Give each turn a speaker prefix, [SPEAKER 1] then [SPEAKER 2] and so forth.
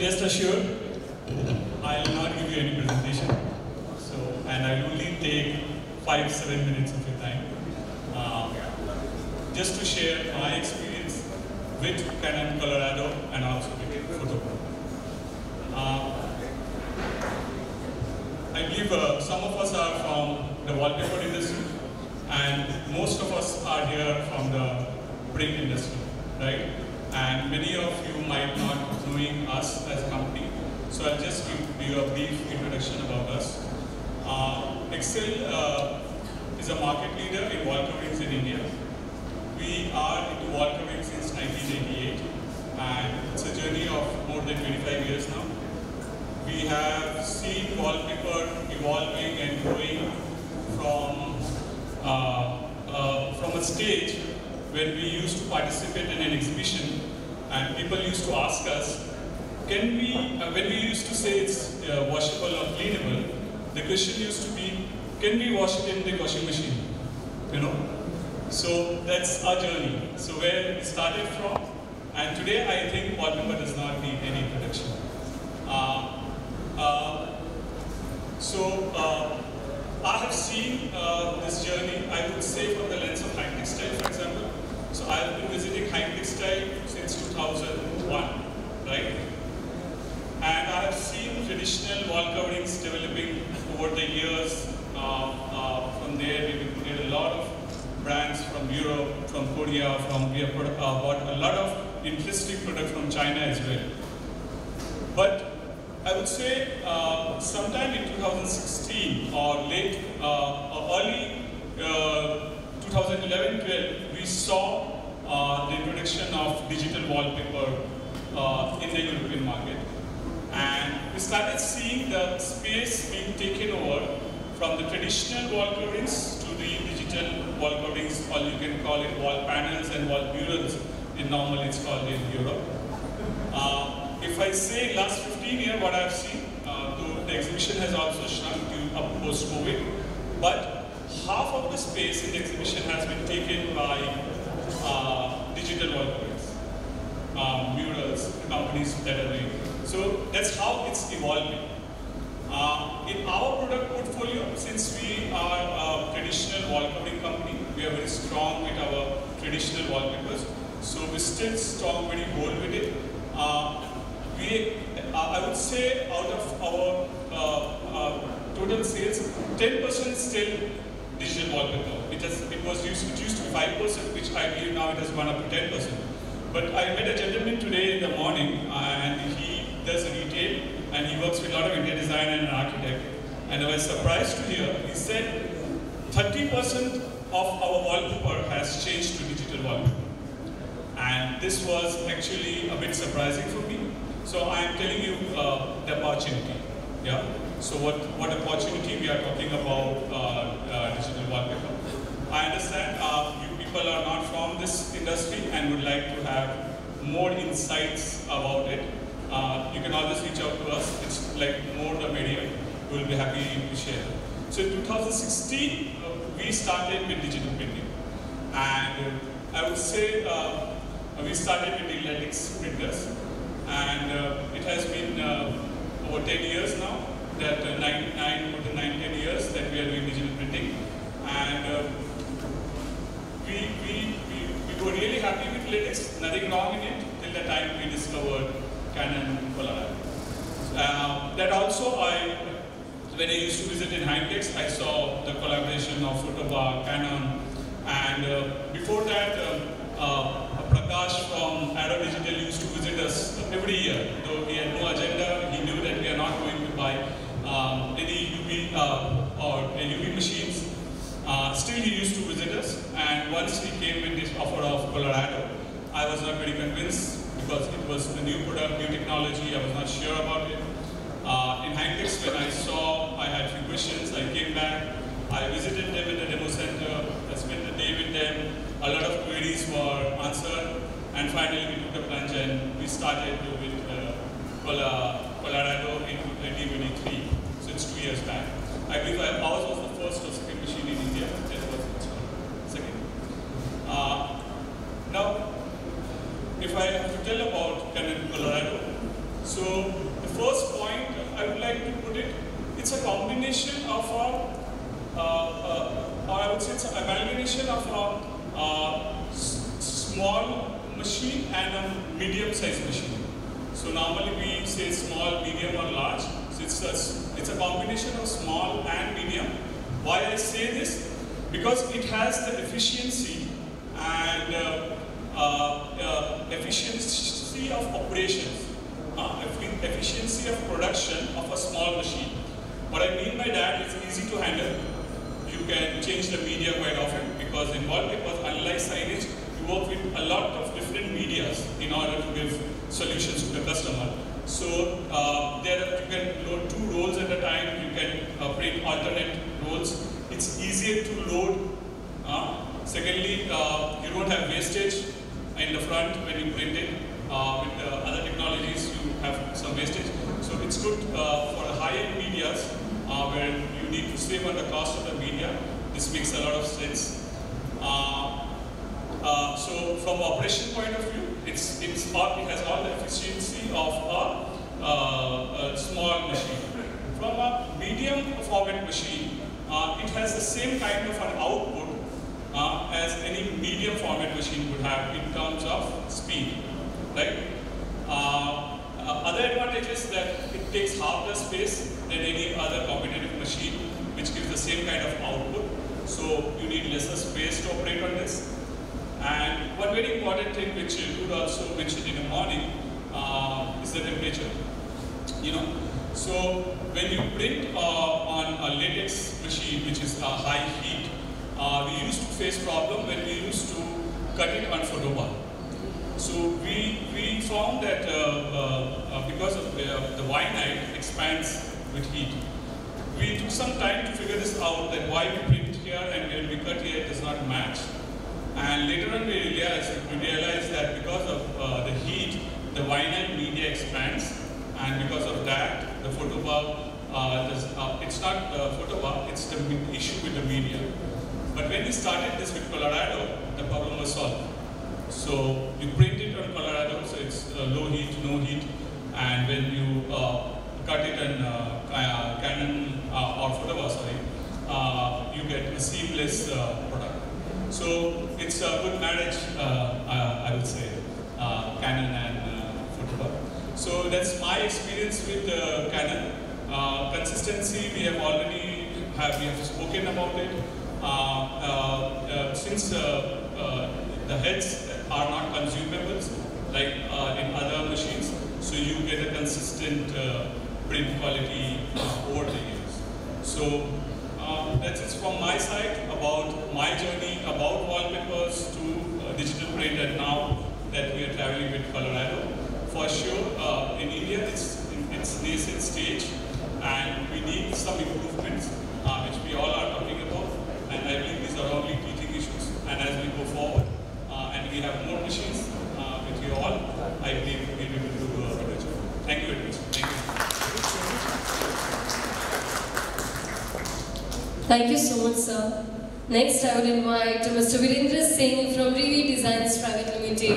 [SPEAKER 1] rest assured, I will not give you any presentation. So, and I will only take 5-7 minutes of your time. Just to share my experience with Canon Colorado and also with Photopro. I believe some of us are from the wallpaper industry, and most of us are here from the print industry, right? And many of you might not knowing us as a company, so I'll just give you a brief introduction about us. Excel is a market leader in wall coverings in India. We are into wall coverings since 1988, and it's a journey of more than 25 years now. We have seen wallpaper evolving and growing from a stage when we used to participate in an exhibition and people used to ask us, can we, when we used to say it's washable or cleanable, the question used to be, can we wash it in the washing machine? You know? So that's our journey. So where we started from, and today I think wallpaper does not need any introduction. I have seen this journey, I would say, from the lens of High Textile, for example. So I have been visiting High Textile since 2001, right? And I have seen traditional wall coverings developing over the years. From there, we've included a lot of brands from Europe, from Korea, we have bought a lot of interesting products from China as well. But I would say sometime in 2016 or late or early 2011-12, we saw the introduction of digital wallpaper in the European market. And we started seeing the space being taken over from the traditional wall coverings to the digital wall coverings, or you can call it wall panels and wall murals, normally it's called in Europe. If I say last 15 years, what I've seen, though the exhibition has also shrunk up post-COVID, but half of the space in the exhibition has been taken by digital wall coverings, murals, companies that are doing. So that's how it's evolving. In our product portfolio, since we are a traditional wall covering company, we are very strong with our traditional wallpapers. So we still strong, very bold with it. I would say out of our total sales, 10% is still digital wallpaper. It used to be 5%, which I believe now it has gone up to 10%. But I met a gentleman today in the morning, and he does retail, and he works with a lot of interior design and an architect. And I was surprised to hear, he said 30% of our wallpaper has changed to digital wallpaper. And this was actually a bit surprising for me. So I am telling you the opportunity. Yeah. So what opportunity we are talking about digital wallpaper? I understand you people are not from this industry and would like to have more insights about it. You can always reach out to us. It's like more the media. We will be happy to share. So in 2016, we started with digital printing, and I would say we started with the latex printers, and it has been over 10 years now, that more than 9-10 years that we are doing digital printing, and we were really happy with latex, nothing wrong in it, till the time we discovered Canon Colorado. That also, when I used to visit in Hyntex, I saw the collaboration of Photobar, Canon, and before that, Prakash from Aero Digital used to visit us every year. Though he had no agenda, he knew that we are not going to buy any UV or UV machines. Still, he used to visit us, and once he came with this offer of Colorado, I was not very convinced because it was a new product, new technology. I was not sure about it. In Hyntex, when I saw, I had a few questions. I came back, I visited them in the demo center, I spent the day with them. A lot of queries were answered, and finally we took the plunge and we started with Colorado in 2023. So it's 2 years back. I believe ours was the first or second machine in India. That was second. Now, if I have to tell about Canon Colorado, so combination of or I would say it's an amalgamation of a small machine and a medium-sized machine. So normally we say small, medium, or large. So it's a combination of small and medium. Why I say this? Because it has the efficiency and efficiency of operations, efficiency of production of a small machine. What I mean by that is easy to handle. You can change the media quite often because in wallpapers, unlike signage, you work with a lot of different medias in order to give solutions to the customer. So you can load 2 rolls at a time. You can print alternate rolls. It's easier to load. Secondly, you don't have wastage in the front when you print it. With other technologies, you have some wastage. So it's good for high-end medias where you need to save on the cost of the media. This makes a lot of sense. So from operation point of view, it has all the efficiency of a small machine. From a medium format machine, it has the same kind of an output as any medium format machine would have in terms of speed, right? Other advantage is that it takes half the space than any other competitive machine, which gives the same kind of output. So you need lesser space to operate on this. And one very important thing which you could also mention in the morning is the temperature. So when you print on a latex machine, which is a high heat, we used to face problem when we used to cut it on photobar. So we found that because of the Wynite expands with heat, we took some time to figure this out, that why we print here and when we cut here it does not match. And later on we realized that because of the heat, the Wynite media expands, and because of that, the photobar, it's not the photobar, it's the issue with the media. But when we started this with Colorado, the problem was solved. So you print it on Colorado, so it's low heat, no heat, and when you cut it on Canon or photobar, you get a seamless product. So it's a good marriage, I would say, Canon and photobar. So that's my experience with Canon. Consistency, we have spoken about it. Since the heads are not consumables like in other machines, so you get a consistent print quality over the years. So that's it from my side about my journey about wallpapers to digital print, and now that we are traveling with Colorado. For sure, in India it's in its nascent stage, and we need some improvements, which we all are talking about. And I believe these are only teaching issues. And as we go forward, and we have more machines with you all, I believe we will do a better job. Thank you very much. Thank you.
[SPEAKER 2] Thank you so much, sir. Next, I would invite Mr. Virendra Singh from Rivi Designs Private Limited.